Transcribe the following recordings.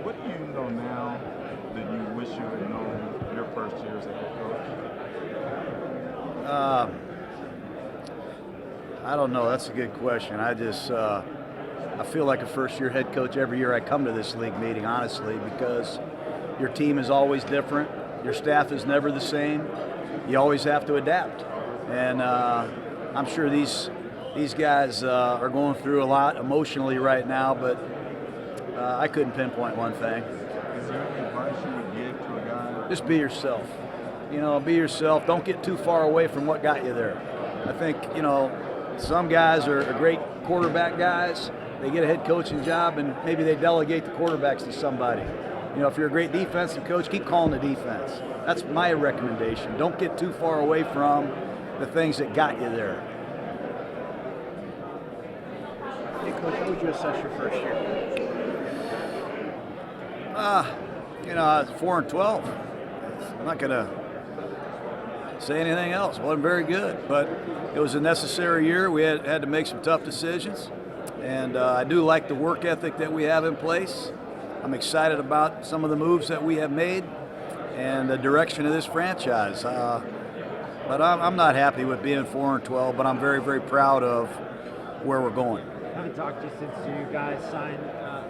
What do you know now that you wish you had known your first year as a head coach? I don't know. That's a good question. I feel like a first-year head coach every year I come to this league meeting, honestly, because your team is always different. Your staff is never the same. You always have to adapt. And I'm sure these guys are going through a lot emotionally right now, but I couldn't pinpoint one thing. Is there any advice you would give to a guy? Just be yourself. Be yourself. Don't get too far away from what got you there. I think, some guys are great quarterback guys. They get a head coaching job and maybe they delegate the quarterbacks to somebody. If you're a great defensive coach, keep calling the defense. That's my recommendation. Don't get too far away from the things that got you there. Hey, Coach, how would you assess your first year? I was 4-12. I'm not going to say anything else. It wasn't very good, but it was a necessary year. We had to make some tough decisions, and I do like the work ethic that we have in place. I'm excited about some of the moves that we have made and the direction of this franchise. But I'm not happy with being 4-12, but I'm very, very proud of where we're going. I haven't talked to you since you guys signed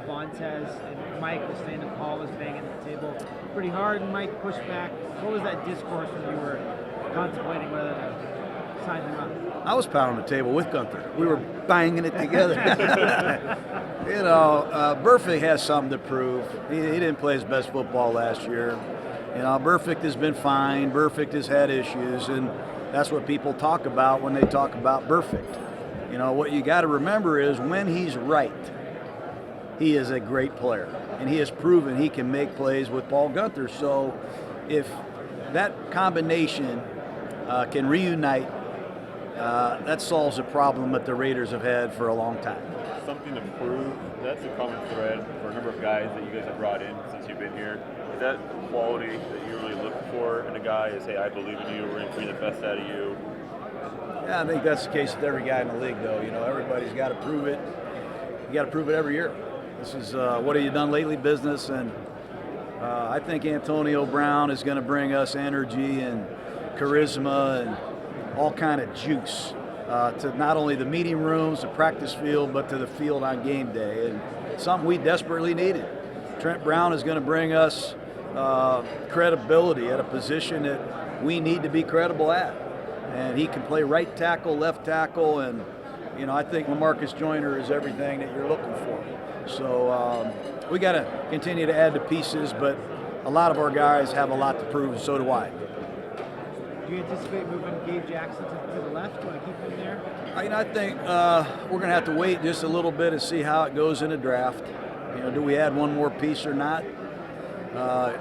Vontaze, and Mike was saying that Paul was banging the table pretty hard, and Mike pushed back. What was that discourse when you were contemplating whether to sign him up? I was pounding the table with Gunther. We were banging it together. Burfict has something to prove. He didn't play his best football last year. Burfict has been fine. Burfict has had issues, and that's what people talk about when they talk about Burfict. What you got to remember is when he's right, he is a great player, and he has proven he can make plays with Paul Gunther. So if that combination can reunite, that solves a problem that the Raiders have had for a long time. Something to prove, that's a common thread for a number of guys that you guys have brought in since you've been here. Is that quality that you really look for in a guy is, hey, I believe in you, we're going to bring the best out of you? Yeah, I think that's the case with every guy in the league, though. Everybody's got to prove it. You got to prove it every year. This is what have you done lately business, and I think Antonio Brown is going to bring us energy and charisma and all kind of juice to not only the meeting rooms, the practice field, but to the field on game day, and something we desperately needed. Trent Brown is going to bring us credibility at a position that we need to be credible at. And he can play right tackle, left tackle, and I think LaMarcus Joyner is everything that you're looking for. So we got to continue to add the pieces, but a lot of our guys have a lot to prove, and so do I. Do you anticipate moving Gabe Jackson to the left? Do you want to keep him there? I think we're going to have to wait just a little bit and see how it goes in the draft. Do we add one more piece or not?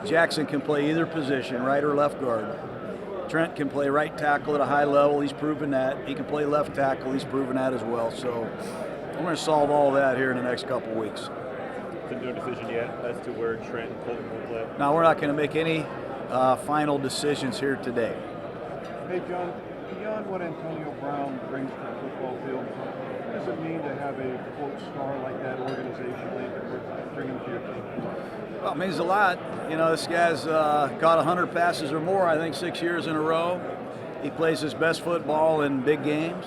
Jackson can play either position, right or left guard. Trent can play right tackle at a high level. He's proven that. He can play left tackle. He's proven that as well. So we're going to solve all that here in the next couple of weeks. So no decision yet as to where Trent and Colton will play? Now, we're not going to make any final decisions here today. Hey, John, beyond what Antonio Brown brings to the football field, what does it mean to have a, quote, star like that organizationally that we're bringing to your team? Well, it means a lot. This guy's caught 100 passes or more, I think, 6 years in a row. He plays his best football in big games.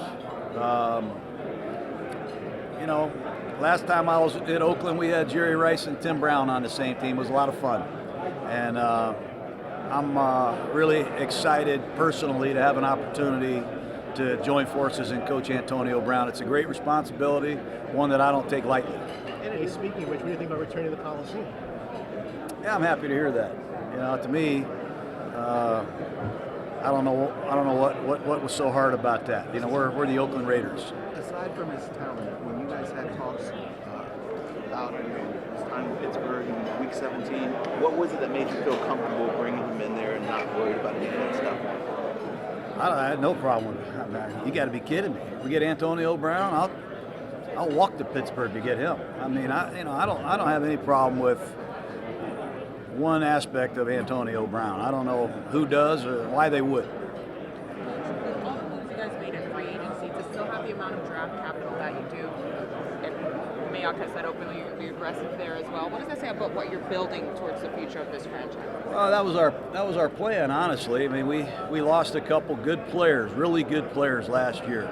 Last time I was at Oakland, we had Jerry Rice and Tim Brown on the same team. It was a lot of fun. And I'm really excited personally to have an opportunity to join forces and coach Antonio Brown. It's a great responsibility, one that I don't take lightly. And speaking of which, what do you think about returning to the Coliseum? Yeah, I'm happy to hear that. To me, I don't know what was so hard about that. We're the Oakland Raiders. Aside from his talent, when you guys had talks about his time in Pittsburgh in Week 17, what was it that made you feel comfortable bringing him in there and not worried about any of that stuff? I had no problem with it. You got to be kidding me. We get Antonio Brown, I'll walk to Pittsburgh to get him. I don't have any problem with one aspect of Antonio Brown. I don't know who does or why they would. With all the moves you guys made in free agency, to still have the amount of draft capital that you do, it may Mayock has said openly you're going to be aggressive there as well. What does that say about what you're building towards the future of this franchise? Well, that was our plan, honestly. I mean, we lost a couple good players, really good players last year,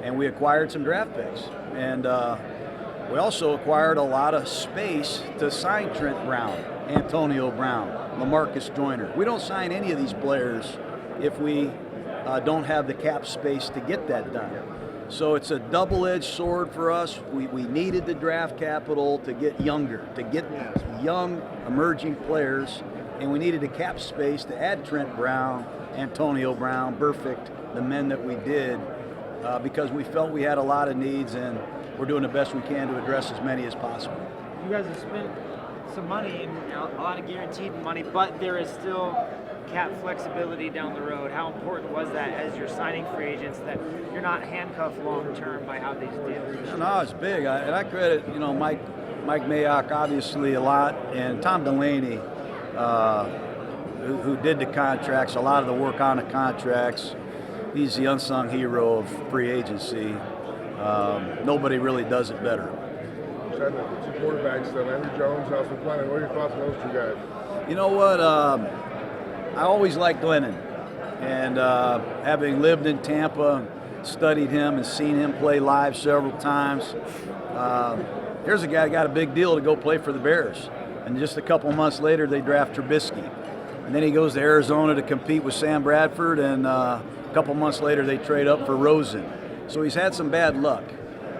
and we acquired some draft picks, and we also acquired a lot of space to sign Trent Brown, Antonio Brown, LaMarcus Joyner. We don't sign any of these players if we don't have the cap space to get that done. So it's a double-edged sword for us. We needed the draft capital to get younger, to get young emerging players, and we needed the cap space to add Trent Brown, Antonio Brown, Burfict, the men that we did, because we felt we had a lot of needs, and we're doing the best we can to address as many as possible. You guys have spent some money and a lot of guaranteed money, but there is still cap flexibility down the road. How important was that as you're signing free agents, that you're not handcuffed long term by how these deals? No, it's big, and I credit Mike Mayock obviously a lot, and Tom Delaney, who did the contracts, a lot of the work on the contracts. He's the unsung hero of free agency. Nobody really does it better. You said the two quarterbacks, Landry Jones, Austin Glennon. What are your thoughts on those two guys? You know what? I always liked Glennon, and having lived in Tampa, studied him and seen him play live several times, here's a guy that got a big deal to go play for the Bears. And just a couple months later, they draft Trubisky. And then he goes to Arizona to compete with Sam Bradford, and a couple months later, they trade up for Rosen. So he's had some bad luck.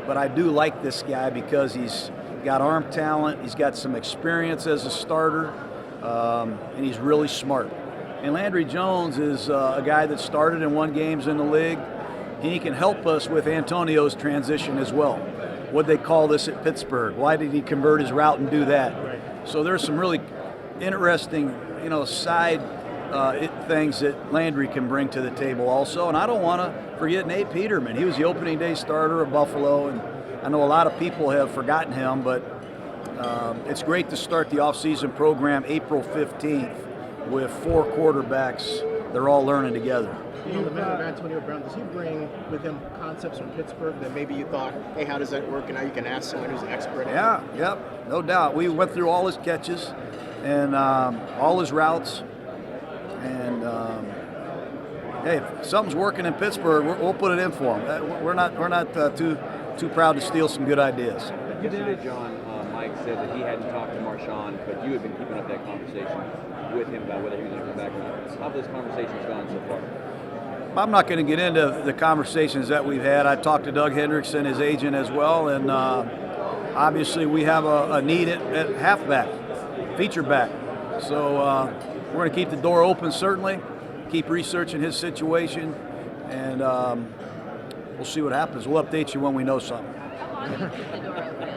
But I do like this guy because he's got arm talent, he's got some experience as a starter, and he's really smart. And Landry Jones is a guy that started and won games in the league. And he can help us with Antonio's transition as well. What'd they call this at Pittsburgh? Why did he convert his route and do that? So there's some really interesting, side things that Landry can bring to the table also. And I don't want to forget Nate Peterman. He was the opening day starter of Buffalo, and I know a lot of people have forgotten him, but it's great to start the offseason program April 15th with 4 quarterbacks. They're all learning together. You mentioned Antonio Brown. Does he bring with him concepts from Pittsburgh that maybe you thought, hey, how does that work? And now you can ask someone who's an expert. Yeah, yep, no doubt. We went through all his catches and all his routes. And hey, if something's working in Pittsburgh, we'll put it in for him. We're not too proud to steal some good ideas. Yesterday, John, Mike said that he hadn't talked to Marshawn, but you had been keeping up that conversation with him about whether he was going to come back or not. How have those conversations gone so far? I'm not going to get into the conversations that we've had. I talked to Doug Hendrickson, his agent, as well, and obviously we have a need at halfback, feature back. So we're going to keep the door open, certainly, keep researching his situation, and we'll see what happens. We'll update you when we know something. How long do you keep the door open?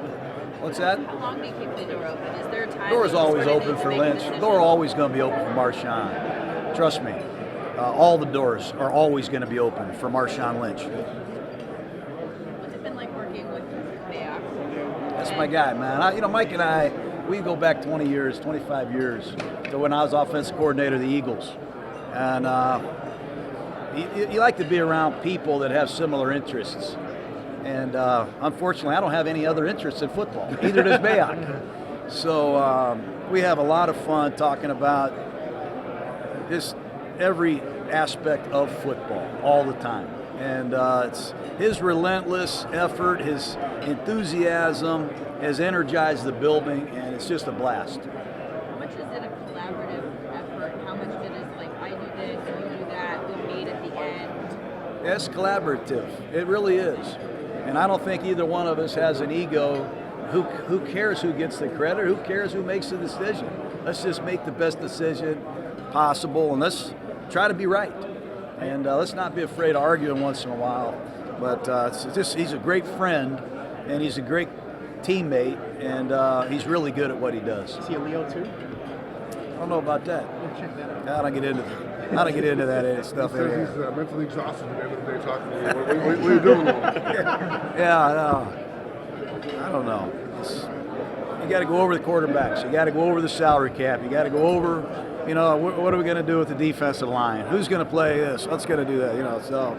What's that? How long do you keep the door open? Is there a time? The door's always where open they for make a Lynch. The decision? door always going to be open for Marshawn. Trust me. All the doors are always going to be open for Marshawn Lynch. What's it been like working with Mayock? That's my guy, man. Mike and I, we go back 20 years, 25 years to when I was offensive coordinator of the Eagles. And you like to be around people that have similar interests. And unfortunately, I don't have any other interests in football. Either does Mayock. So we have a lot of fun talking about just every aspect of football all the time. And it's his relentless effort, his enthusiasm has energized the building, and it's just a blast. How much is it a collaborative effort? How much of it is like, I do this, you do that, we meet at the end? It's collaborative. It really is. And I don't think either one of us has an ego. Who cares who gets the credit? Who cares who makes the decision? Let's just make the best decision possible, and let's try to be right. And let's not be afraid of arguing once in a while. But he's a great friend, and he's a great teammate, and he's really good at what he does. Is he a Leo too? I don't know about that. Check that out. I don't get into that stuff. He says he's mentally exhausted at the end of the day talking to you. What are you doing? Yeah, I don't know. You got to go over the quarterbacks. You got to go over the salary cap. You got to go over, what are we going to do with the defensive line? Who's going to play this? What's going to do that? So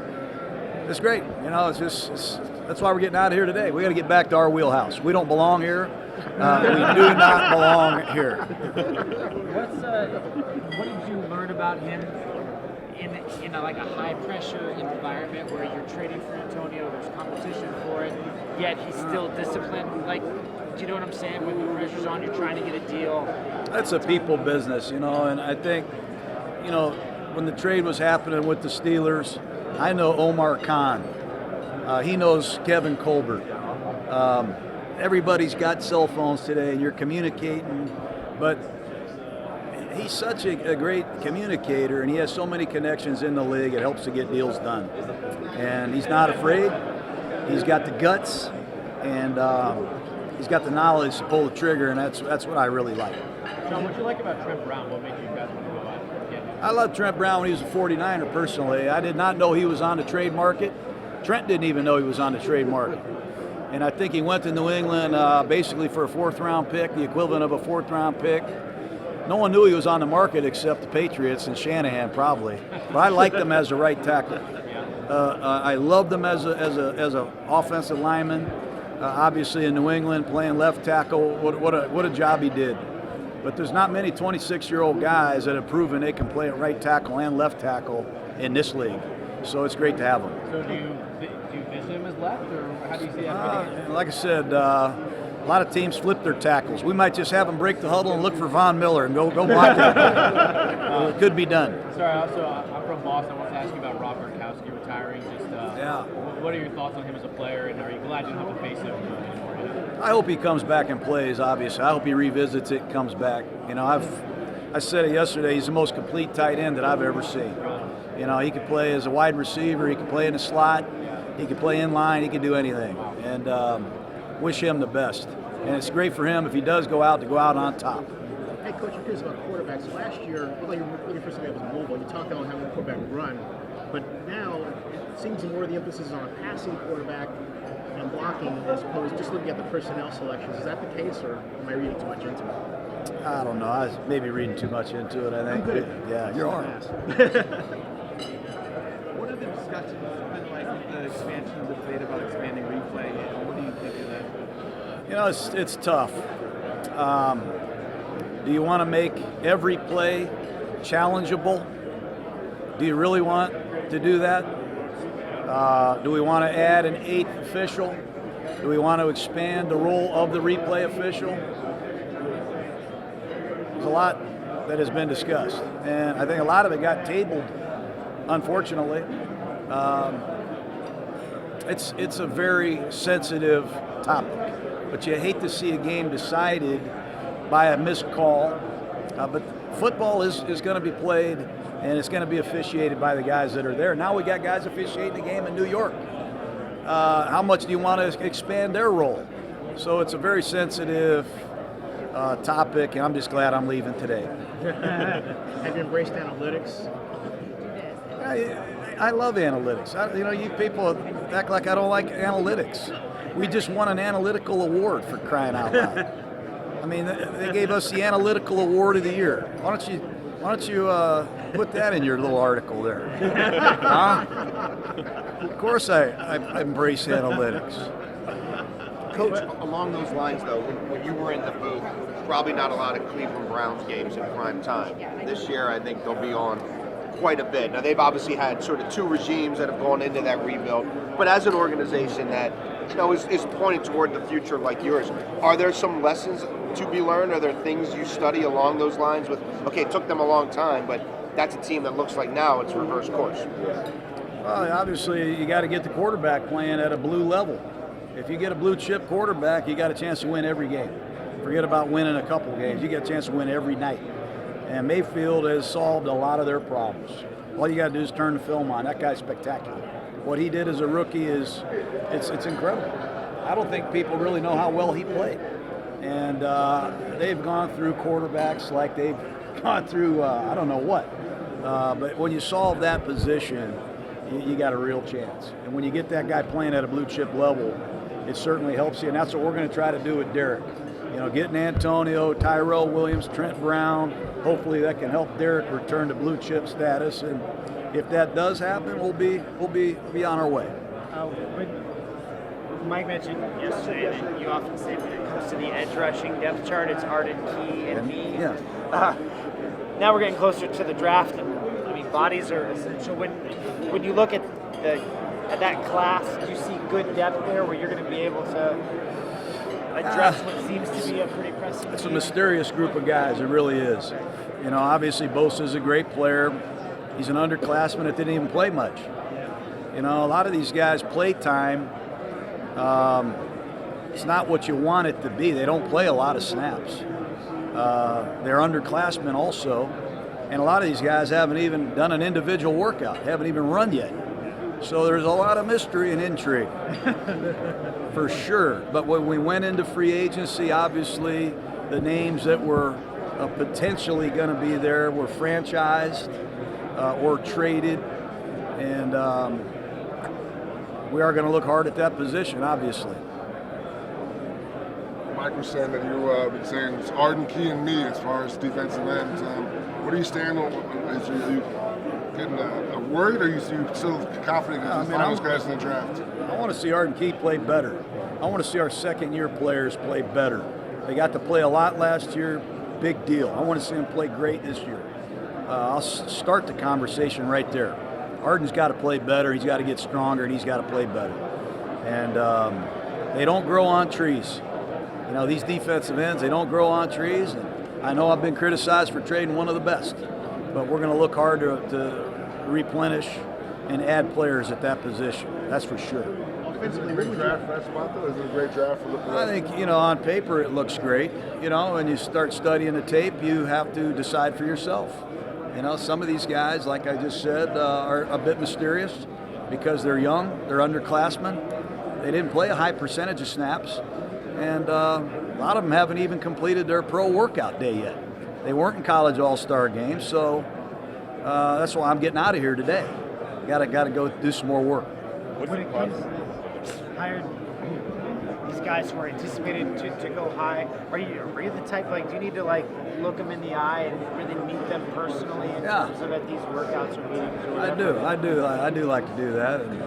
It's great. You know, that's why we're getting out of here today. We got to get back to our wheelhouse. We don't belong here. We do not belong here. What did you learn about him in a high pressure environment where you're trading for Antonio, there's competition for it, yet he's still disciplined? Like, do you know what I'm saying? When the pressure's on, you're trying to get a deal. That's a people business, you know, and I think, you know, when the trade was happening with the Steelers, I know Omar Khan. He knows Kevin Colbert. Everybody's got cell phones today, and you're communicating, but he's such a great communicator, and he has so many connections in the league, it helps to get deals done. And he's not afraid. He's got the guts, and he's got the knowledge to pull the trigger, and that's what I really like. Jon, what you like about Trent Brown? What made you guys want to go out and get him? I loved Trent Brown when he was a 49er personally. I did not know he was on the trade market. Trent didn't even know he was on the trade market. And I think he went to New England basically for a 4th-round pick, the equivalent of a 4th-round pick. No one knew he was on the market except the Patriots and Shanahan probably. But I liked him as a right tackle. I loved him as a offensive lineman. Obviously in New England playing left tackle, what a job he did. But there's not many 26-year-old guys that have proven they can play at right tackle and left tackle in this league. So it's great to have him. So do you vision him as left, or how do you see that? Like I said, a lot of teams flip their tackles. We might just have them break the huddle and look for Von Miller and go block it. It could be done. Sorry, also, I'm from Boston. I want to ask you about Rob Gronkowski retiring. What are your thoughts on him as a player, and are you glad you don't have to face him anymore? I hope he comes back and plays, obviously. I hope he revisits it and comes back. You know, I said it yesterday, he's the most complete tight end that I've ever seen. You know, he could play as a wide receiver, he could play in the slot, he could play in line, he could do anything. And wish him the best. And it's great for him if he does go out to go out on top. Hey, Coach, I'm curious about quarterbacks. Last year, when you first time was in Louisville, you talked about having a quarterback run, but now it seems more the emphasis is on a passing quarterback and blocking as opposed to just looking at the personnel selections. Is that the case, or am I reading too much into it? I don't know. I was maybe reading too much into it, I think. I'm good. Yeah, you're on. What are the discussions been like with the expansion of the debate about expanding replay? What do you think of that? You know, it's tough. Do you want to make every play challengeable? Do you really want to do that? Do we want to add an 8th official? Do we want to expand the role of the replay official? There's a lot that has been discussed, and I think a lot of it got tabled, unfortunately. It's a very sensitive topic, but you hate to see a game decided by a missed call. But football is going to be played, and it's going to be officiated by the guys that are there. Now we got guys officiating the game in New York. How much do you want to expand their role? So it's a very sensitive topic, and I'm just glad I'm leaving today. Have you embraced analytics? I love analytics. You people act like I don't like analytics. We just won an analytical award for crying out loud. I mean, they gave us the analytical award of the year. Why don't you put that in your little article there? Huh? Of course I embrace analytics. Coach, along those lines, though, when you were in the booth, probably not a lot of Cleveland Browns games in prime time. This year, I think they'll be on quite a bit. Now, they've obviously had sort of 2 regimes that have gone into that rebuild, but as an organization that is pointing toward the future like yours, are there some lessons to be learned? Are there things you study along those lines with, okay, it took them a long time, but that's a team that looks like now it's reverse course? Well, obviously, you got to get the quarterback playing at a blue level. If you get a blue chip quarterback, you got a chance to win every game. Forget about winning a couple games. You get a chance to win every night. And Mayfield has solved a lot of their problems. All you got to do is turn the film on. That guy's spectacular. What he did as a rookie it's incredible. I don't think people really know how well he played. And they've gone through quarterbacks like they've gone through I don't know what. But when you solve that position, you got a real chance. And when you get that guy playing at a blue chip level, it certainly helps you. And that's what we're going to try to do with Derek. getting Antonio, Tyrell Williams, Trent Brown. Hopefully that can help Derek return to blue chip status, and if that does happen, we'll be on our way. Mike mentioned yesterday that you often say when it comes to the edge rushing depth chart, it's Arden, Key, and me. Yeah. Now we're getting closer to the draft, and I mean bodies are essential. When you look at that class, do you see good depth there where you're going to be able to address what seems to be a pretty pressing? It's a mysterious group of guys. It really is. Obviously Bosa's a great player. He's an underclassman that didn't even play much. A lot of these guys play time. It's not what you want it to be. They don't play a lot of snaps. They're underclassmen also, and a lot of these guys haven't even done an individual workout, haven't even run yet. So there's a lot of mystery and intrigue, for sure. But when we went into free agency, obviously the names that were potentially going to be there were franchised or traded, and we are going to look hard at that position, obviously. Mike was saying that you've been saying it's Arden, Key, and me as far as defensive ends. Where do you stand on? Are you getting worried, or are you still confident that you find those guys in the draft? I want to see Arden Key play better. I want to see our second-year players play better. They got to play a lot last year. Big deal. I want to see them play great this year. I'll start the conversation right there. Arden's got to play better. He's got to get stronger, and he's got to play better. And they don't grow on trees. These defensive ends, they don't grow on trees. And I know I've been criticized for trading one of the best, but we're going to look hard to replenish and add players at that position. That's for sure. Offensively, great draft for that spot, though. Is it a great draft for the I think, on paper it looks great. When you start studying the tape, you have to decide for yourself. Some of these guys, like I just said, are a bit mysterious because they're young, they're underclassmen. They didn't play a high percentage of snaps, and a lot of them haven't even completed their pro workout day yet. They weren't in college all-star games, so that's why I'm getting out of here today. Got to go do some more work. When it comes hired these guys who are anticipated to go high, are you the type, do you need to look them in the eye and really meet them personally in terms of at these workouts or meetings or whatever? I do like to do that. And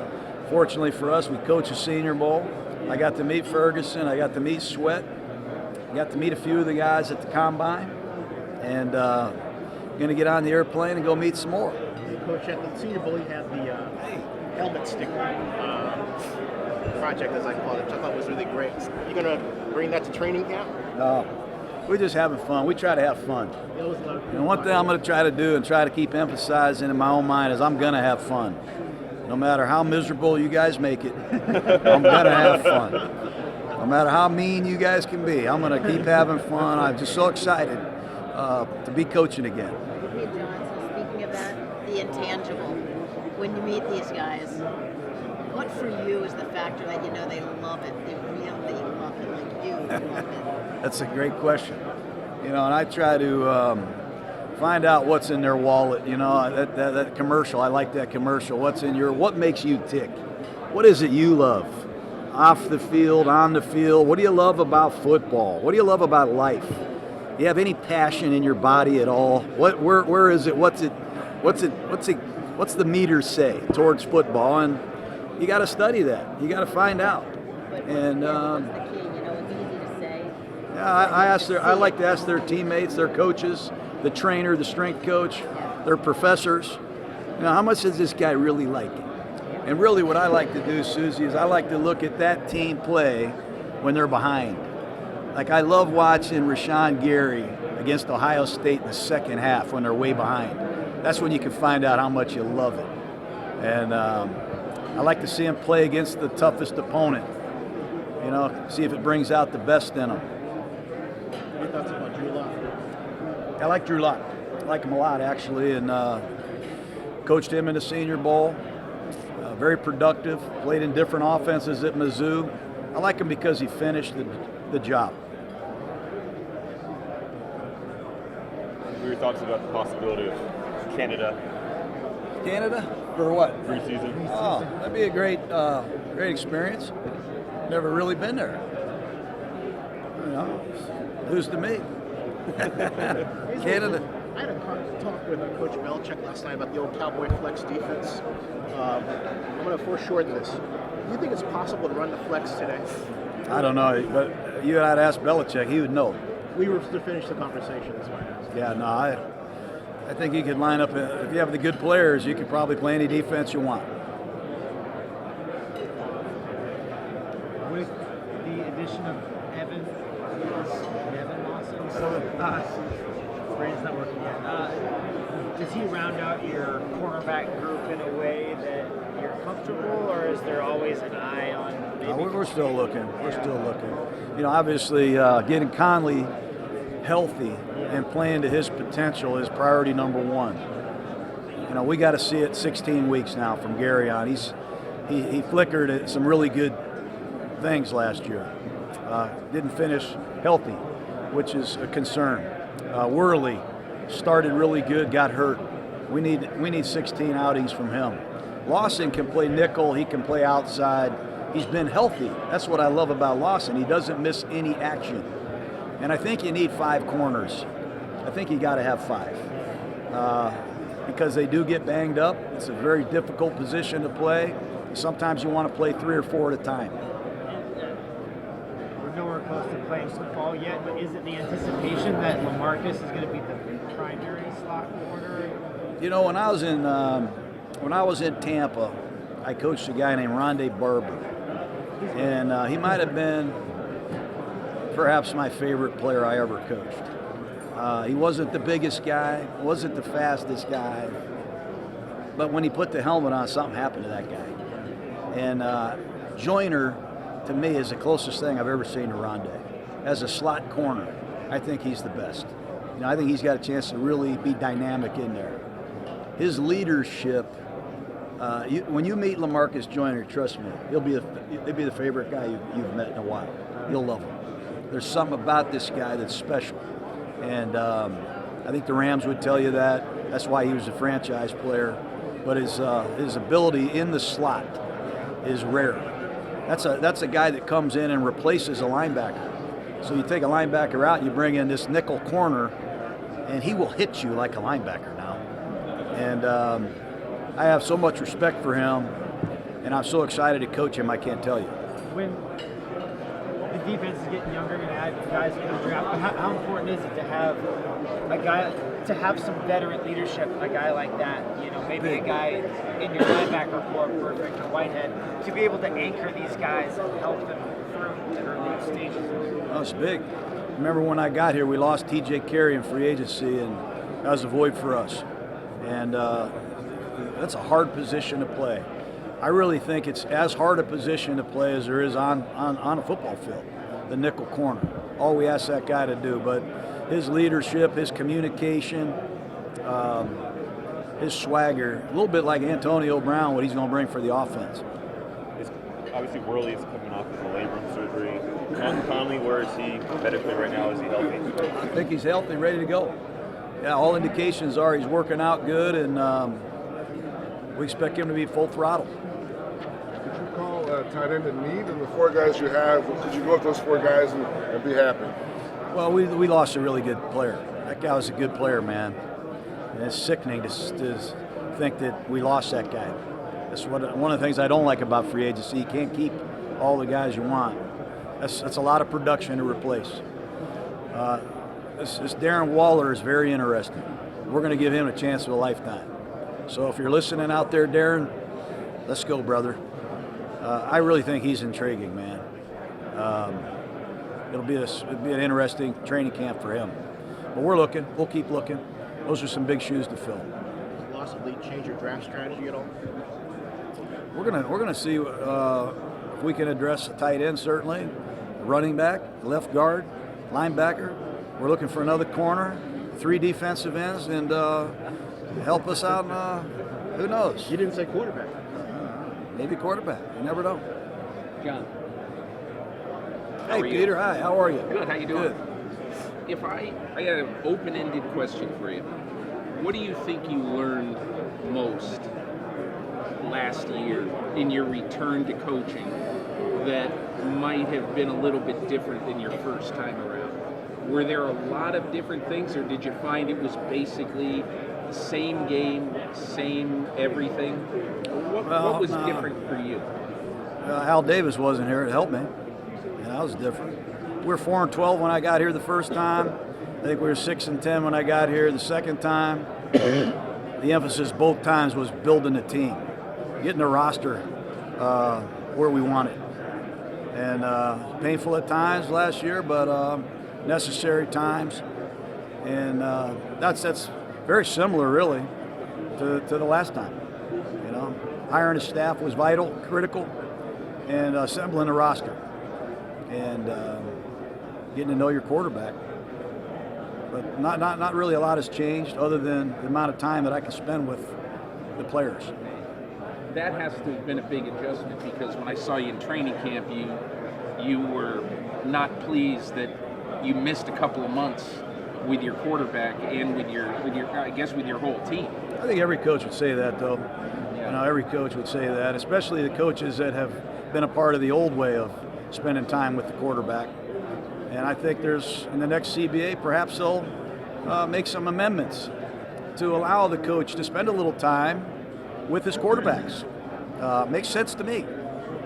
fortunately for us, we coach a Senior Bowl. I got to meet Ferguson. I got to meet Sweat. I got to meet a few of the guys at the Combine. And going to get on the airplane and go meet some more. Hey, Coach, at the Senior Bowl, you had the helmet sticker project, as I call it, which I thought was really great. You going to bring that to training camp? No. We're just having fun. We try to have fun. And one thing I'm going to try to do and try to keep emphasizing in my own mind is I'm going to have fun. No matter how miserable you guys make it, I'm going to have fun. No matter how mean you guys can be, I'm going to keep having fun. I'm just so excited to be coaching again. Hey, John, so speaking of that, the intangible, when you meet these guys, what for you is the factor that they love it, they really love it, like you love it? That's a great question. And I try to find out what's in their wallet. That commercial, I like that commercial. What makes you tick? What is it you love? Off the field, on the field. What do you love about football? What do you love about life? Do you have any passion in your body at all? Where is it? What's the meter say towards football? And you got to study that. You got to find out. And what's the key? It's easy to say. Yeah, I like to ask their teammates, their coaches, the trainer, the strength coach, their professors. How much does this guy really like it? And really, what I like to do, Susie, is I like to look at that team play when they're behind. I love watching Rashawn Gary against Ohio State in the second half when they're way behind. That's when you can find out how much you love it. And I like to see him play against the toughest opponent. See if it brings out the best in them. Your thoughts about Drew Lock? I like Drew Lock. I like him a lot, actually, and coached him in the Senior Bowl. Very productive. Played in different offenses at Mizzou. I like him because he finished the job. What are your thoughts about the possibility of Canada? Canada? For what? Preseason. Oh, that'd be a great experience. Never really been there. Lose to me. Canada. I had a talk with Coach Belichick last night about the old Cowboy flex defense. I'm going to foreshorten this. Do you think it's possible to run the flex today? I don't know, but you had to ask Belichick. He would know. We were to finish the conversation. That's why I asked. Yeah, no, I think you could line up. If you have the good players, you could probably play any defense you want. With the addition of Evan Lawson, brain's not working yet. Does he round out your cornerback group in a way that you're comfortable, or is there always an eye on? Maybe We're still looking. We're still looking. You know, obviously, getting Conley healthy and playing to his potential is priority number one. You know, we got to see it 16 weeks now from Gary on. He flickered at some really good things last year. Didn't finish healthy, which is a concern. Worley started really good, got hurt. We need 16 outings from him. Lawson can play nickel. He can play outside. He's been healthy. That's what I love about Lawson. He doesn't miss any action. And I think you need 5 corners. I think you got to have 5 because they do get banged up. It's a very difficult position to play. Sometimes you want to play 3 or 4 at a time. We're nowhere close to playing football yet, but is it the anticipation that LaMarcus is going to be the primary slot corner? You know, when I was in Tampa, I coached a guy named Rondé Barber, and he might have been perhaps my favorite player I ever coached. He wasn't the biggest guy, wasn't the fastest guy, but when he put the helmet on, something happened to that guy. And Joyner, to me, is the closest thing I've ever seen to Rondé. As a slot corner, I think he's the best. You know, I think he's got a chance to really be dynamic in there. His leadership, when you meet LaMarcus Joyner, trust me, he'll be the favorite guy you've met in a while. You'll love him. There's something about this guy that's special. And I think the Rams would tell you that. That's why he was a franchise player. But his ability in the slot is rare. That's a guy that comes in and replaces a linebacker. So you take a linebacker out, you bring in this nickel corner, and he will hit you like a linebacker now. And I have so much respect for him, and I'm so excited to coach him, I can't tell you. When the defense is getting younger, you're going to add guys in the draft, but how important is it to have a guy, to have some veteran leadership, a guy like that, you know, maybe a guy in your linebacker core, perfect, or Whitehead, to be able to anchor these guys and help them through the early stages? Oh, it's big. Remember when I got here, we lost T.J. Carey in free agency, and that was a void for us. And that's a hard position to play. I really think it's as hard a position to play as there is on a football field, the nickel corner. All we ask that guy to do, but his leadership, his communication, his swagger, a little bit like Antonio Brown, what he's going to bring for the offense. Obviously, Worley is coming off of a labrum surgery. Conley, where is he medically right now? Is he healthy? I think he's healthy, ready to go. Yeah, all indications are he's working out good, and we expect him to be full throttle. Could you call tight end in need, and the 4 guys you have, could you go with those 4 guys and be happy? Well, we lost a really good player. That guy was a good player, man. And it's sickening to think that we lost that guy. That's one of the things I don't like about free agency. You can't keep all the guys you want. That's a lot of production to replace. This Darren Waller is very interesting. We're going to give him a chance of a lifetime. So if you're listening out there, Darren, let's go, brother. I really think he's intriguing, man. It'll be an interesting training camp for him. But we're looking. We'll keep looking. Those are some big shoes to fill. Does the loss of Lee change your draft strategy at all? We're gonna see if we can address the tight end, certainly, running back, left guard, linebacker. We're looking for another corner, 3 defensive ends, and help us out. Who knows? You didn't say quarterback. Maybe quarterback. You never know. John. Hey, Peter. Hi. How are you? Good. How you doing? Good. If I got an open-ended question for you. What do you think you learned most last year in your return to coaching that might have been a little bit different than your first time around? Were there a lot of different things, or did you find it was basically the same game, same everything? What was different for you? Al Davis wasn't here. It helped me. Yeah, that was different. We were 4-12 when I got here the first time. I think we were 6-10 when I got here the second time. The emphasis both times was building a team, getting a roster where we want it. And painful at times last year, but necessary times. And that's very similar, really, to the last time. You know, hiring a staff was vital, critical, and assembling a roster and getting to know your quarterback. But not really a lot has changed other than the amount of time that I can spend with the players. That has to have been a big adjustment, because when I saw you in training camp, you were not pleased that you missed a couple of months with your quarterback and with your I guess with your whole team. I think every coach would say that, though. You know, every coach would say that, especially the coaches that have been a part of the old way of spending time with the quarterback. And I think in the next CBA, perhaps they'll make some amendments to allow the coach to spend a little time with his quarterbacks. Makes sense to me.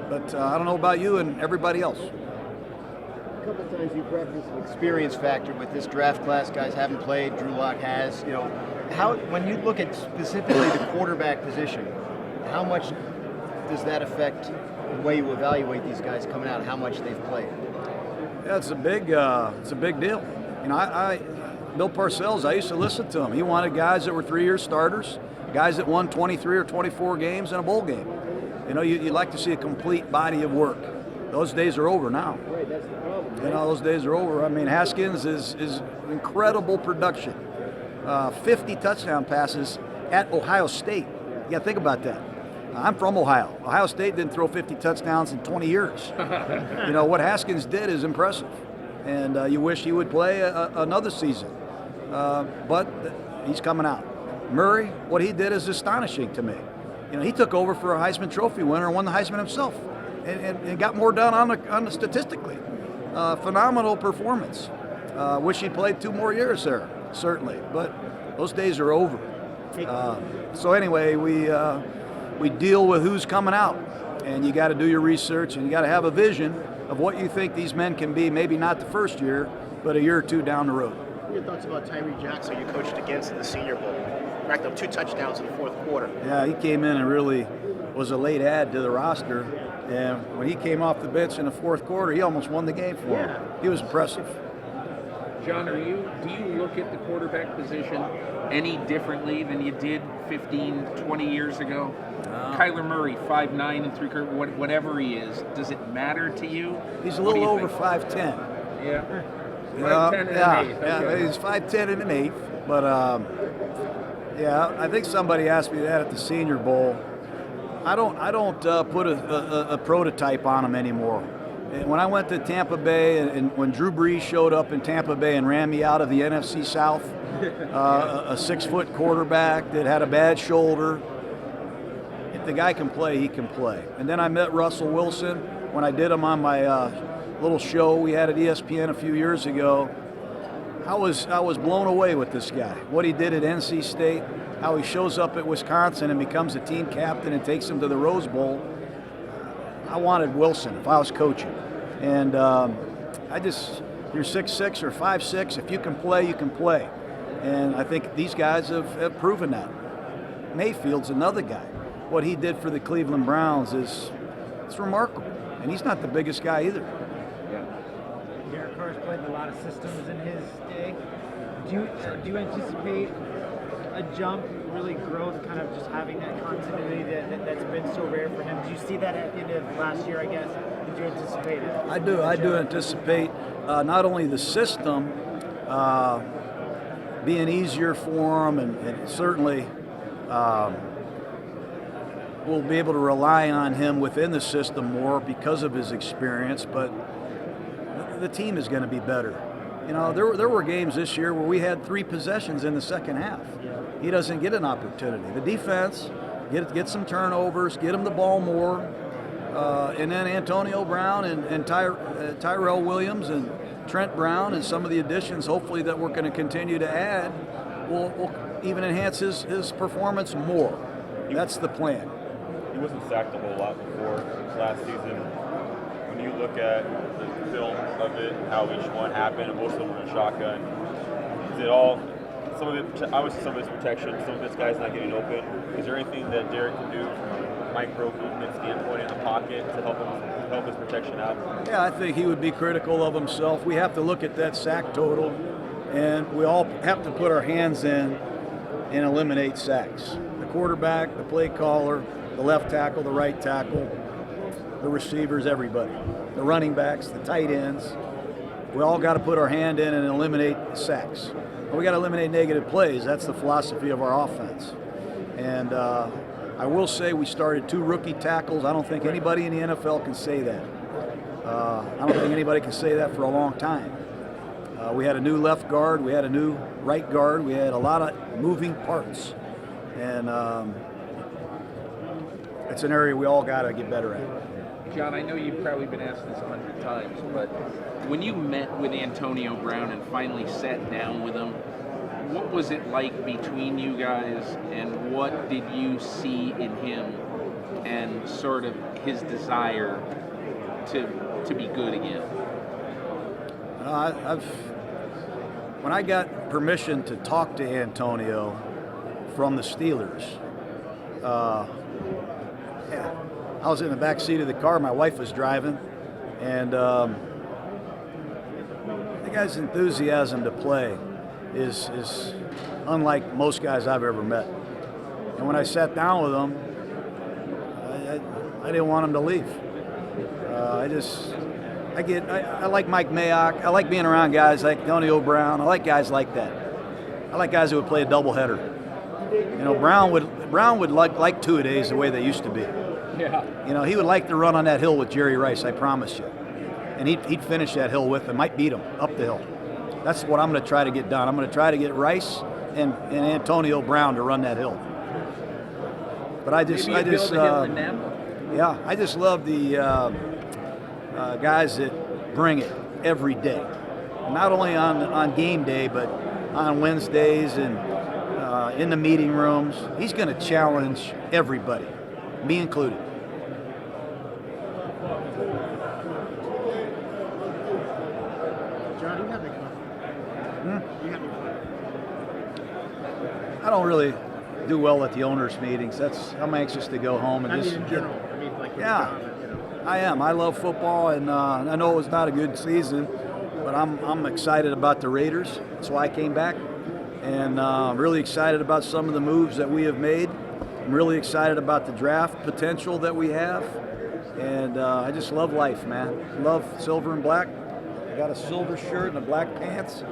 But I don't know about you and everybody else. A couple of times you've referenced an experience factor with this draft class. Guys haven't played. Drew Lock has. You know, when you look at specifically the quarterback position, how much does that affect the way you evaluate these guys coming out? How much they've played? Yeah, it's a big deal. You know, Bill Parcells, I used to listen to him. He wanted guys that were 3-year starters, guys that won 23 or 24 games in a bowl game. You know, you'd like to see a complete body of work. Those days are over now. Right, that's the problem. You know, those days are over. I mean, Haskins is incredible production. 50 touchdown passes at Ohio State. You got to think about that. I'm from Ohio. Ohio State didn't throw 50 touchdowns in 20 years. You know, what Haskins did is impressive. And you wish he would play another season. But he's coming out. Murray, what he did is astonishing to me. You know, he took over for a Heisman Trophy winner and won the Heisman himself, and got more done on the statistically. Phenomenal performance. Wish he played 2 more years there, certainly. But those days are over. So anyway, we deal with who's coming out, and you got to do your research, and you got to have a vision of what you think these men can be. Maybe not the first year, but a year or 2 down the road. What are your thoughts about Tyree Jackson, you coached against in the Senior Bowl? Racked up 2 touchdowns in the 4th quarter. Yeah, he came in and really was a late add to the roster. And when he came off the bench in the 4th quarter, he almost won the game for him. He was impressive. John, do you look at the quarterback position any differently than you did 15, 20 years ago? Kyler Murray, 5'9" and 3/4, whatever he is, does it matter to you? He's a little over 5'10". Yeah. 5'10" and an eighth. Yeah, he's 5'10" and an eighth. But yeah, I think somebody asked me that at the Senior Bowl. I don't put a prototype on him anymore. And when I went to Tampa Bay, and when Drew Brees showed up in Tampa Bay and ran me out of the NFC South, a 6-foot quarterback that had a bad shoulder. If the guy can play, he can play. And then I met Russell Wilson when I did him on my little show we had at ESPN a few years ago. I was blown away with this guy. What he did at NC State, how he shows up at Wisconsin and becomes a team captain and takes them to the Rose Bowl. I wanted Wilson if I was coaching. And you're 6'6" or 5'6", if you can play, you can play. And I think these guys have proven that. Mayfield's another guy. What he did for the Cleveland Browns it's remarkable. And he's not the biggest guy either. Derek Carr's played a lot of systems in his day. Do you anticipate a jump, really growth, kind of just having that continuity that's been so rare for him? Do you see that at the end of last year, I guess? Did you anticipate it? I do anticipate not only the system being easier for him, and certainly we'll be able to rely on him within the system more because of his experience, but the team is going to be better. You know, there were games this year where we had 3 possessions in the second half. He doesn't get an opportunity. The defense, get some turnovers, get him the ball more, and then Antonio Brown and Tyrell Williams and Trent Brown and some of the additions, hopefully, that we're going to continue to add, will even enhance his performance more. That's the plan. He wasn't sacked a whole lot before last season. When you look at the film of it, how each one happened, most of them were in shotgun. Is it all, some of it, obviously some of it's protection, some of it's guys not getting open. Is there anything that Derek can do from a micro movement standpoint in the pocket to help his protection out? Yeah, I think he would be critical of himself. We have to look at that sack total, and we all have to put our hands in and eliminate sacks. The quarterback, the play caller, the left tackle, the right tackle, the receivers, everybody. The running backs, the tight ends. We all got to put our hand in and eliminate sacks. We got to eliminate negative plays. That's the philosophy of our offense. And I will say we started 2 rookie tackles. I don't think anybody in the NFL can say that. I don't think anybody can say that for a long time. We had a new left guard. We had a new right guard. We had a lot of moving parts. And it's an area we all got to get better at. Jon, I know you've probably been asked this 100 times, but when you met with Antonio Brown and finally sat down with him, what was it like between you guys, and what did you see in him and sort of his desire to be good again? When I got permission to talk to Antonio from the Steelers, I was in the back seat of the car. My wife was driving, and the guy's enthusiasm to play is unlike most guys I've ever met. And when I sat down with him, I didn't want him to leave. I like Mike Mayock. I like being around guys like Antonio Brown. I like guys like that. I like guys who would play a doubleheader. You know, Brown would like two-a-days the way they used to be. Yeah. You know, he would like to run on that hill with Jerry Rice, I promise you. And he'd finish that hill with him, might beat him up the hill. That's what I'm going to try to get done. I'm going to try to get Rice and Antonio Brown to run that hill. But I just love the guys that bring it every day. Not only on game day, but on Wednesdays and in the meeting rooms. He's going to challenge everybody, me included. Jon, do you have any comment? Do you have any comment? I don't really do well at the owners' meetings. I'm anxious to go home and I just. mean in general. I mean, like, Yeah, I am. I love football, and I know it was not a good season, but I'm excited about the Raiders. That's why I came back, and I'm really excited about some of the moves that we have made. I'm really excited about the draft potential that we have, and I just love life, man. Love silver and black. I got a silver shirt and the black pants,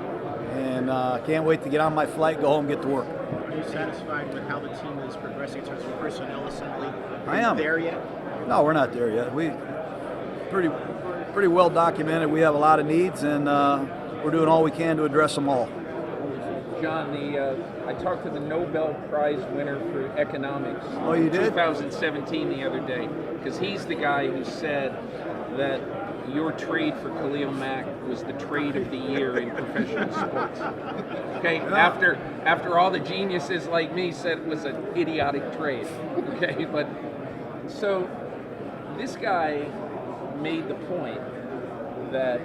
and can't wait to get on my flight, go home, get to work. Are you satisfied with how the team is progressing in terms of personnel assembly? I am. There yet? No, we're not there yet. We pretty well documented. We have a lot of needs, and we're doing all we can to address them all. Jon, I talked to the Nobel Prize winner for economics. Oh, you did? 2017 the other day, because he's the guy who said that your trade for Khalil Mack was the trade of the year in professional sports. Okay, Yeah. after all the geniuses like me said it was an idiotic trade. Okay, but so this guy made the point that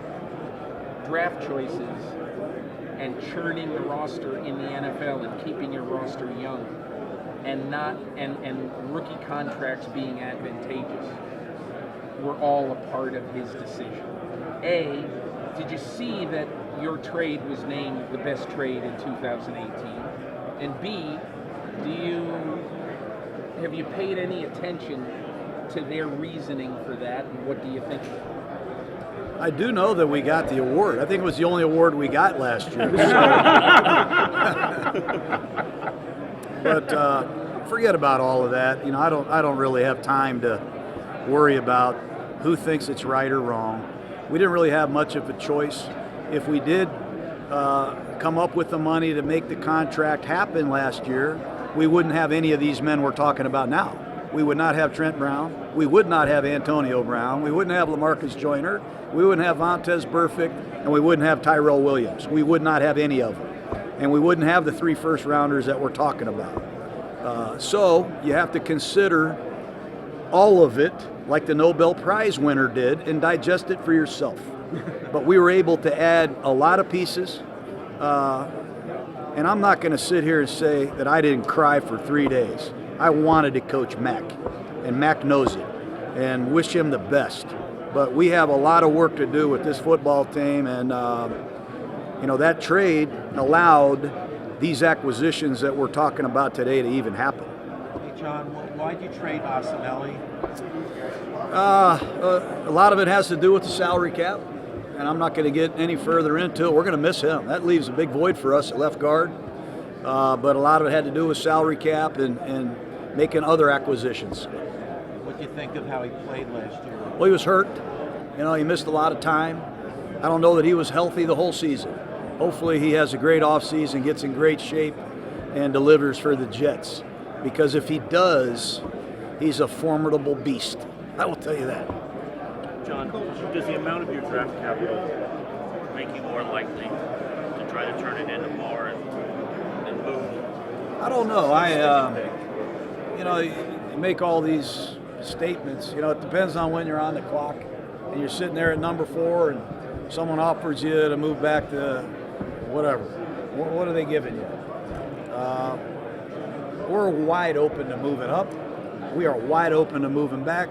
draft choices and churning the roster in the NFL and keeping your roster young and rookie contracts being advantageous were all a part of his decision. A, did you see that your trade was named the best trade in 2018? And B, have you paid any attention to their reasoning for that, and what do you think? I do know that we got the award. I think it was the only award we got last year. But forget about all of that. You know, I don't really have time to worry about who thinks it's right or wrong. We didn't really have much of a choice. If we did come up with the money to make the contract happen last year, we wouldn't have any of these men we're talking about now. we would not have Trent Brown, we would not have Antonio Brown, we wouldn't have LaMarcus Joyner, we wouldn't have Vontaze Burfict, and we wouldn't have Tyrell Williams. We would not have any of them. And we wouldn't have the 3 first-rounders that we're talking about. So you have to consider all of it like the Nobel Prize winner did and digest it for yourself. But we were able to add a lot of pieces. And I'm not going to sit here and say that I didn't cry for 3 days. I wanted to coach Mac, and Mac knows it, and wish him the best. But we have a lot of work to do with this football team, and that trade allowed these acquisitions that we're talking about today to even happen. Hey, John, why did you trade Arsenelli? A lot of it has to do with the salary cap, and I'm not going to get any further into it. We're going to miss him. That leaves a big void for us at left guard. But a lot of it had to do with salary cap and making other acquisitions. What do you think of how he played last year? Well, he was hurt. He missed a lot of time. I don't know that he was healthy the whole season. Hopefully he has a great offseason, gets in great shape, and delivers for the Jets. Because if he does, he's a formidable beast. I will tell you that. John, does the amount of your draft capital make you more likely to try to turn it into more and move? I don't know. You make all these statements. It depends on when you're on the clock and you're sitting there at number 4 and someone offers you to move back to whatever. What are they giving you? We're wide open to moving up. We are wide open to moving back.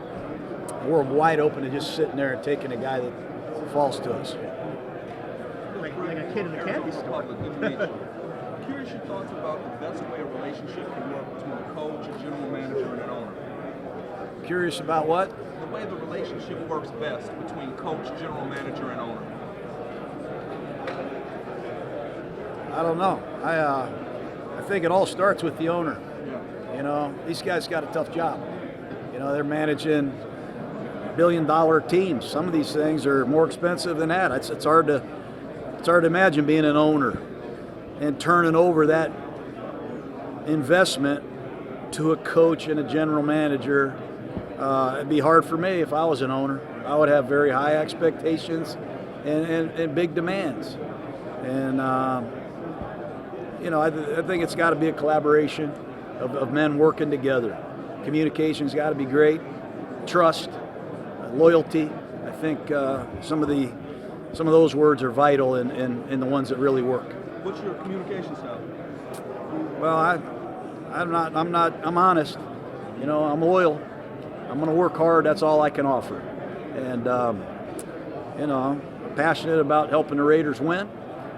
We're wide open to just sitting there and taking a guy that falls to us. Like a kid in a candy store. Curious your thoughts about the best way a relationship can work between a coach, a general manager, and an owner. Curious about what? The way the relationship works best between coach, general manager, and owner. I don't know. I think it all starts with the owner. These guys got a tough job. They're managing billion-dollar teams. Some of these things are more expensive than that. It's hard to imagine being an owner and turning over that investment to a coach and a general manager. It'd be hard for me if I was an owner. I would have very high expectations and big demands. And I think it's got to be a collaboration of men working together. Communication's got to be great. Trust, loyalty. I think some of those words are vital in the ones that really work. What's your communication style? Well, I'm honest. I'm loyal. I'm going to work hard. That's all I can offer. And I'm passionate about helping the Raiders win.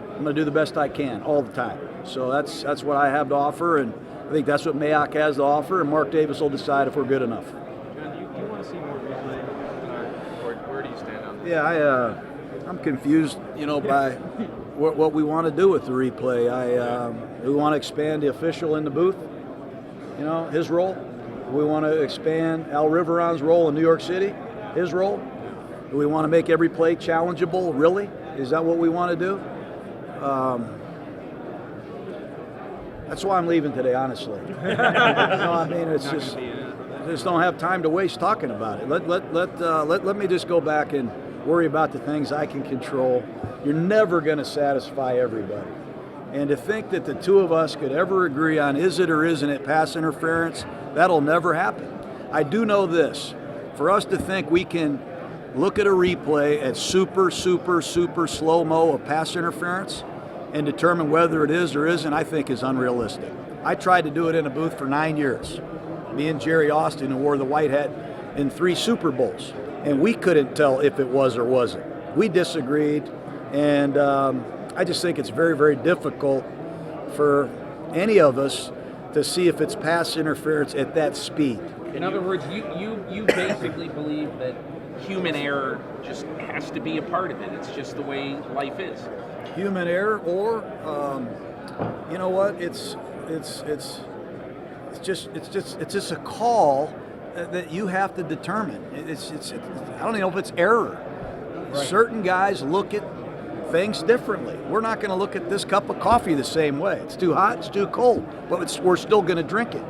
I'm going to do the best I can all the time. So that's what I have to offer, and I think that's what Mayock has to offer, and Mark Davis will decide if we're good enough. John, do you want to see more replay, or where do you stand on that? Yeah, I'm confused, by what we want to do with the replay. We want to expand the official in the booth, his role. We want to expand Al Riveron's role in New York City, his role. Do we want to make every play challengeable, really? Is that what we want to do? That's why I'm leaving today, honestly. It's just I just don't have time to waste talking about it. Let me just go back and worry about the things I can control. You're never going to satisfy everybody. And to think that the two of us could ever agree on is it or isn't it pass interference, that'll never happen. I do know this. For us to think we can look at a replay at super slow-mo of pass interference and determine whether it is or isn't, I think is unrealistic. I tried to do it in a booth for 9 years. Me and Jerry Austin, who wore the white hat in 3 Super Bowls, and we couldn't tell if it was or wasn't. We disagreed, and I just think it's very, very difficult for any of us to see if it's pass interference at that speed. In other words, you basically believe that human error just has to be a part of it. It's just the way life is. Human error, or you know what? It's just a call that you have to determine. I don't even know if it's error. Right. Certain guys look at things differently. We're not going to look at this cup of coffee the same way. It's too hot, it's too cold, but we're still going to drink it.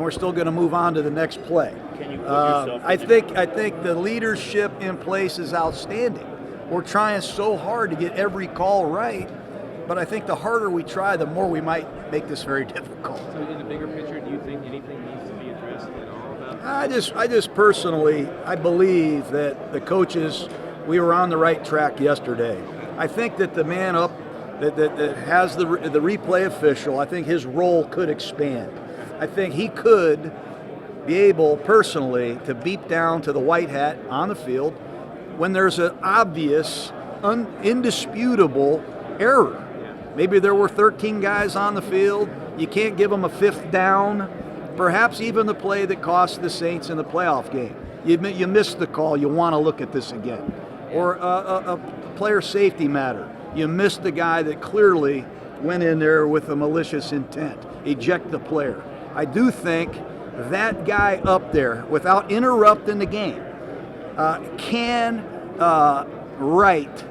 and we're still going to move on to the next play. Can you put yourself I think the leadership in place is outstanding. We're trying so hard to get every call right, but I think the harder we try, the more we might make this very difficult. So in the bigger picture, do you think anything needs to be addressed at all about I just personally, I believe that the coaches, we were on the right track yesterday. I think that the man up that has the replay official, I think his role could expand. I think he could be able personally to beep down to the white hat on the field when there's an obvious, indisputable error. Maybe there were 13 guys on the field. You can't give them a 5th down. Perhaps even the play that cost the Saints in the playoff game. You missed the call. You want to look at this again. Or a player safety matter. You missed the guy that clearly went in there with a malicious intent. Eject the player. I do think that guy up there, without interrupting the game, can right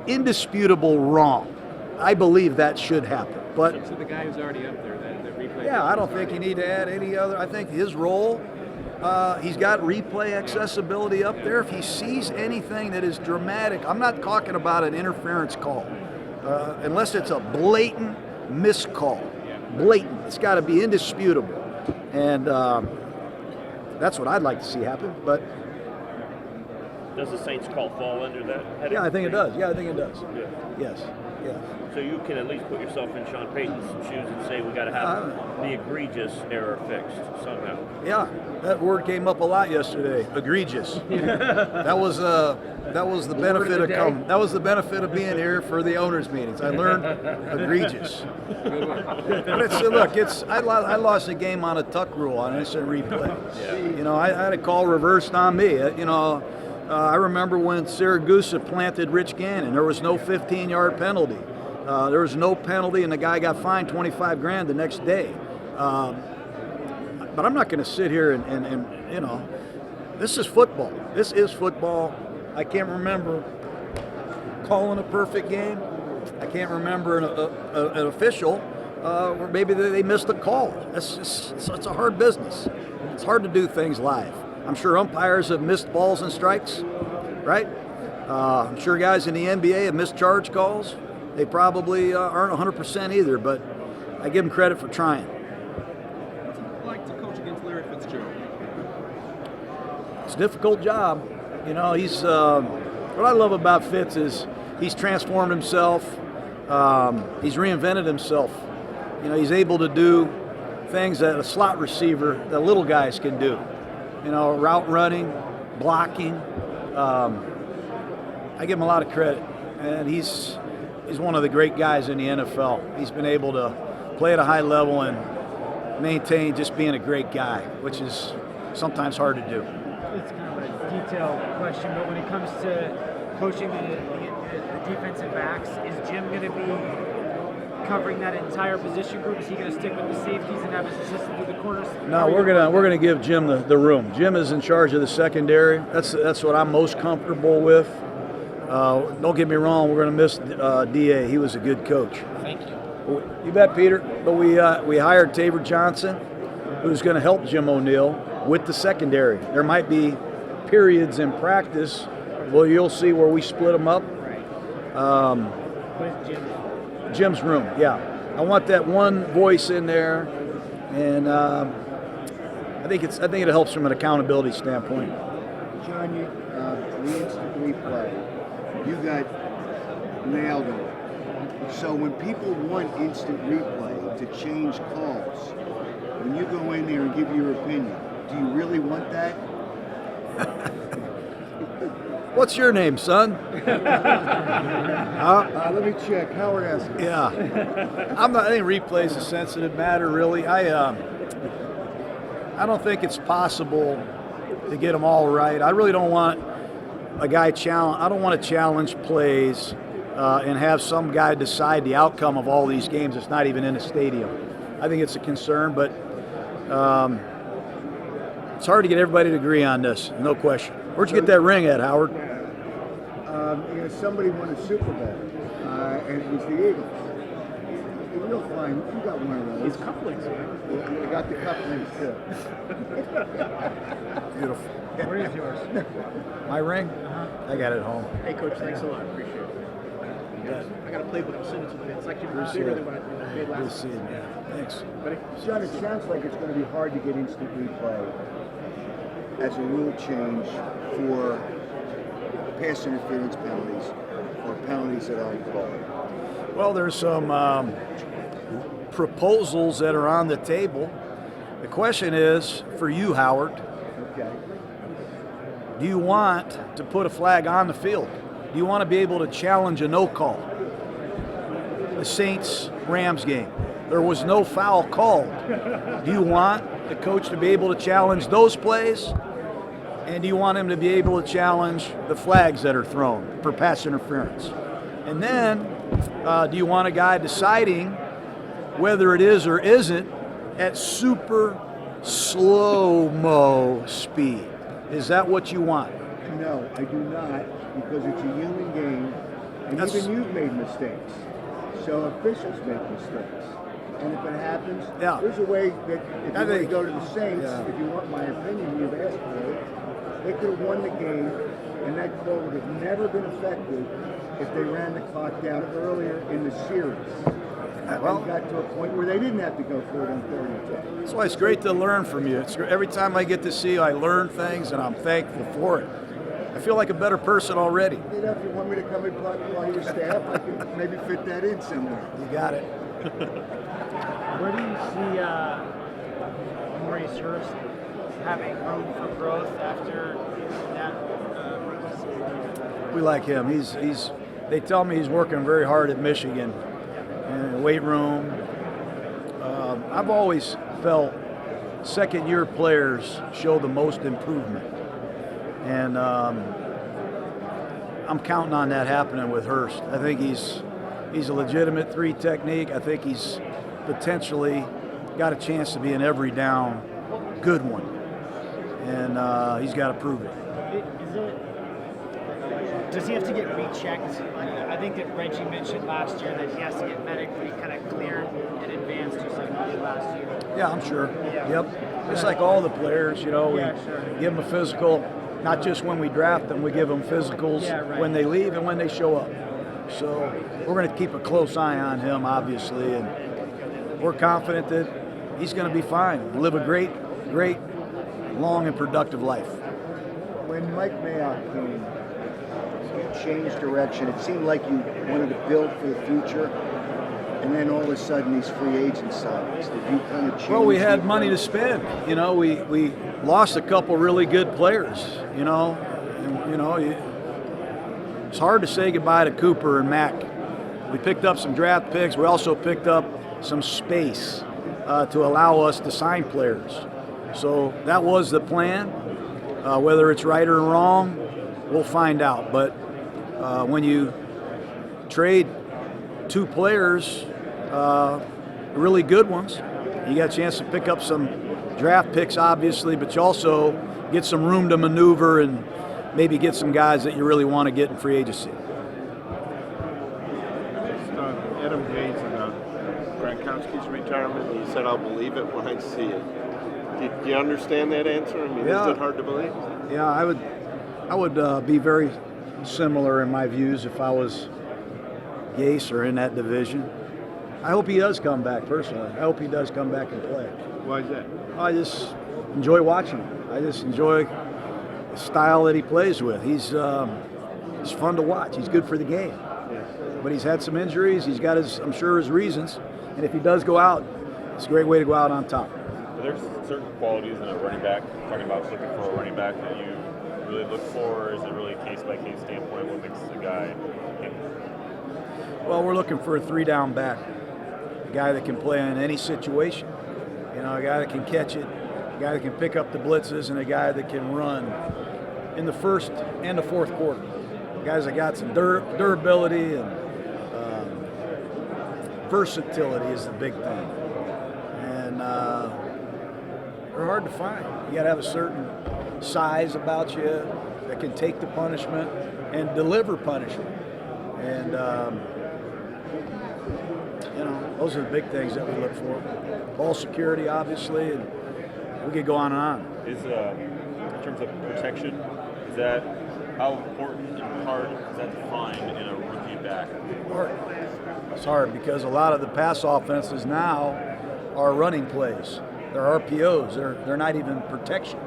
indisputable wrong. I believe that should happen. But so the guy who's already up there, that replay. yeah, I don't think you need to add any other. I think his role, he's got replay accessibility up there. If he sees anything that is dramatic, I'm not talking about an interference call, unless it's a blatant miscall. Blatant. It's got to be indisputable. And that's what I'd like to see happen. But does the Saints call fall under that? Yeah, I think it does. Yeah, I think it does. Yeah. Yes. Yeah. So you can at least put yourself in Sean Payton's shoes and say we got to have the egregious error fixed somehow. Yeah, that word came up a lot yesterday. Egregious. That was the benefit of coming. That was the benefit of being here for the owners' meetings. I learned egregious. But I lost a game on a tuck rule on instant replay. Yeah. You know, I had a call reversed on me. I remember when Siragusa planted Rich Gannon. There was no 15-yard penalty. There was no penalty, and the guy got fined $25,000 the next day. But I'm not going to sit here and this is football. This is football. I can't remember calling a perfect game. I can't remember an official where maybe they missed a call. It's a hard business. It's hard to do things live. I'm sure umpires have missed balls and strikes, right? I'm sure guys in the NBA have missed charge calls. They probably aren't 100% either, but I give them credit for trying. What's it like to coach against Larry Fitzgerald? It's a difficult job. You know, he's what I love about Fitz is he's transformed himself. He's reinvented himself. You know, he's able to do things that a slot receiver, that little guys can do. You know, route running, blocking. I give him a lot of credit, and he's one of the great guys in the NFL. He's been able to play at a high level and maintain just being a great guy, which is sometimes hard to do. It's kind of a detailed question, but when it comes to coaching the defensive backs, is Jim going to be covering that entire position group? Is he going to stick with the safeties and have his assistant do the corners? No, we're gonna give Jim the room. Jim is in charge of the secondary. That's what I'm most comfortable with. Don't get me wrong, we're going to miss DA. He was a good coach. Thank you. You bet, Peter. But we hired Tabor Johnson, who's going to help Jim O'Neill with the secondary. There might be periods in practice where you'll see where we split them up. Jim's room, yeah. I want that one voice in there, and I think it helps from an accountability standpoint. John, the instant replay, you got nailed on it. So when people want instant replay to change calls, when you go in there and give your opinion, do you really want that? What's your name, son? Let me check. Howard asked. Yeah. I think replay is a sensitive matter, really. I don't think it's possible to get them all right. I really don't want a guy challenge. I don't want to challenge plays and have some guy decide the outcome of all these games that's not even in a stadium. I think it's a concern, but it's hard to get everybody to agree on this, no question. Where'd you get that ring at, Howard? Somebody won a Super Bowl, and it was the Eagles. You'll find you got one of those. These cufflinks, man. I got the cufflinks too. Beautiful. Where is yours? My ring? I got it at home. Hey, Coach, thanks a lot. Appreciate it. I got a playbook. I'll send it to you. It's actually bigger than what I made We'll last see it, man. Thanks. Buddy? John, it sounds like it's going to be hard to get instant replay as a rule change for pass interference penalties or penalties that aren't called. Well, there's some proposals that are on the table. The question is, for you, Howard, Okay. do you want to put a flag on the field? Do you want to be able to challenge a no call? The Saints-Rams game, there was no foul called. Do you want the coach to be able to challenge those plays? And do you want him to be able to challenge the flags that are thrown for pass interference? And then, do you want a guy deciding whether it is or isn't at super slow-mo speed? Is that what you want? No, I do not, because it's a human game, and even you've made mistakes. So officials make mistakes. And if it happens, there's a way that if you want to go to the Saints, if you want my opinion, you've asked for it, they could have won the game, and that call would have never been effective if they ran the clock down earlier in the series. Well, and got to a point where they didn't have to go for it on 3rd and 10. That's why it's great to learn from you. Every time I get to see you, I learn things, and I'm thankful for it. I feel like a better person already. You know, if you want me to come and plug while you're staff, I can maybe fit that in somewhere. You got it. Where do you see Maurice Hurst having room for growth after that rookie season? We like him. He's. They tell me he's working very hard at Michigan in the weight room. I've always felt second-year players show the most improvement, and I'm counting on that happening with Hurst. I think he's a legitimate 3 technique. I think he's potentially got a chance to be an every down good one, and he's got to prove it. Does he have to get rechecked? I think that Reggie mentioned last year that he has to get medically kind of cleared in advance, just like he did last year. Yeah, I'm sure. Yep. Just like all the players, you know, we give them a physical, not just when we draft them, we give them physicals when they leave and when they show up. So we're going to keep a close eye on him, obviously, and we're confident that he's going to be fine, live a great, long and productive life. When Mike Mayock came, you changed direction. It seemed like you wanted to build for the future, and then all of a sudden these free agent signings. Did you kind of change? Well, we had money to spend. You know, we lost a couple really good players. You know, it's hard to say goodbye to Cooper and Mack. We picked up some draft picks. We also picked up some space to allow us to sign players. So that was the plan. Whether it's right or wrong, we'll find out. But when you trade 2 players, really good ones, you got a chance to pick up some draft picks, obviously, but you also get some room to maneuver and maybe get some guys that you really want to get in free agency. Adam Gates about Gronkowski's retirement. He said, "I'll believe it when I see it." Do you understand that answer? I mean, is it hard to believe? Yeah, I would be very similar in my views if I was Gase or in that division. I hope he does come back personally. I hope he does come back and play. Why is that? I just enjoy watching him. I just enjoy the style that he plays with. He's fun to watch. He's good for the game. But he's had some injuries. He's got I'm sure his reasons. And if he does go out, it's a great way to go out on top. There's certain qualities in a running back, talking about looking for a running back that you really look for, or is it really a case-by-case standpoint what makes a guy him? Well, we're looking for a 3-down back, a guy that can play in any situation. You know, a guy that can catch it, a guy that can pick up the blitzes, and a guy that can run in the first and the fourth quarter. Guys that got some durability and versatility is the big thing. And they're hard to find. You got to have a certain size about you that can take the punishment and deliver punishment. And those are the big things that we look for. Ball security, obviously, and we could go on and on. Is in terms of protection, is that how important and hard is that to find in a rookie back? It's hard because a lot of the pass offenses now are running plays. They're RPOs. They're not even protection.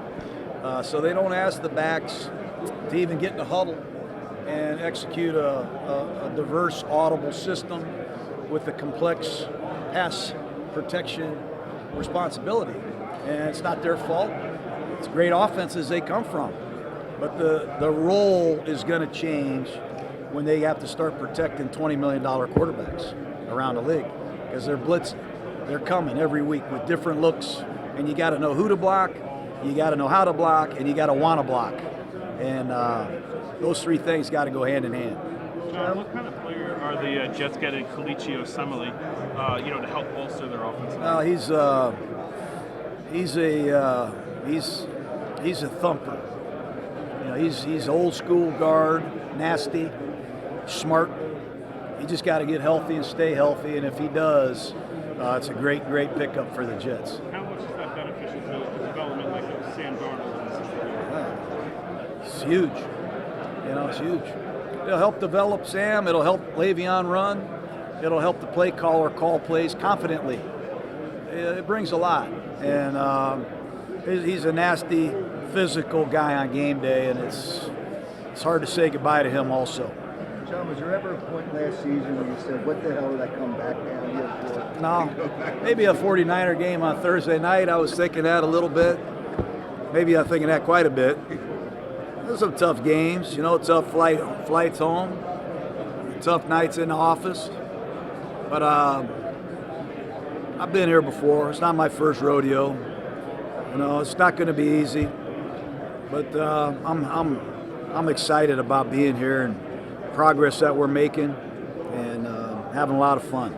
So they don't ask the backs to even get in the huddle and execute a diverse, audible system with a complex pass protection responsibility. And it's not their fault. It's great offenses they come from. But the role is going to change when they have to start protecting $20 million quarterbacks around the league because they're blitzing. They're coming every week with different looks, and you got to know who to block, you got to know how to block, and you got to want to block. And those three things got to go hand in hand. Jon, what kind of player are the Jets getting Kalichi Osemele, to help bolster their offense? He's a thumper. He's old school guard, nasty, smart. He just got to get healthy and stay healthy, and if he does, it's a great pickup for the Jets. How much is that beneficial to the development like Sam Darnold in the system? It's huge. It's huge. It'll help develop Sam. It'll help Le'Veon run. It'll help the play caller call plays confidently. It brings a lot. And he's a nasty, physical guy on game day, and it's hard to say goodbye to him also. Jon, was there ever a point last season where you said, what the hell did I come back down here for? No. Maybe a 49er game on Thursday night. I was thinking that a little bit. Maybe I'm thinking that quite a bit. There's some tough games, tough flights home, tough nights in the office. But I've been here before. It's not my first rodeo. It's not going to be easy. But I'm excited about being here and progress that we're making and having a lot of fun.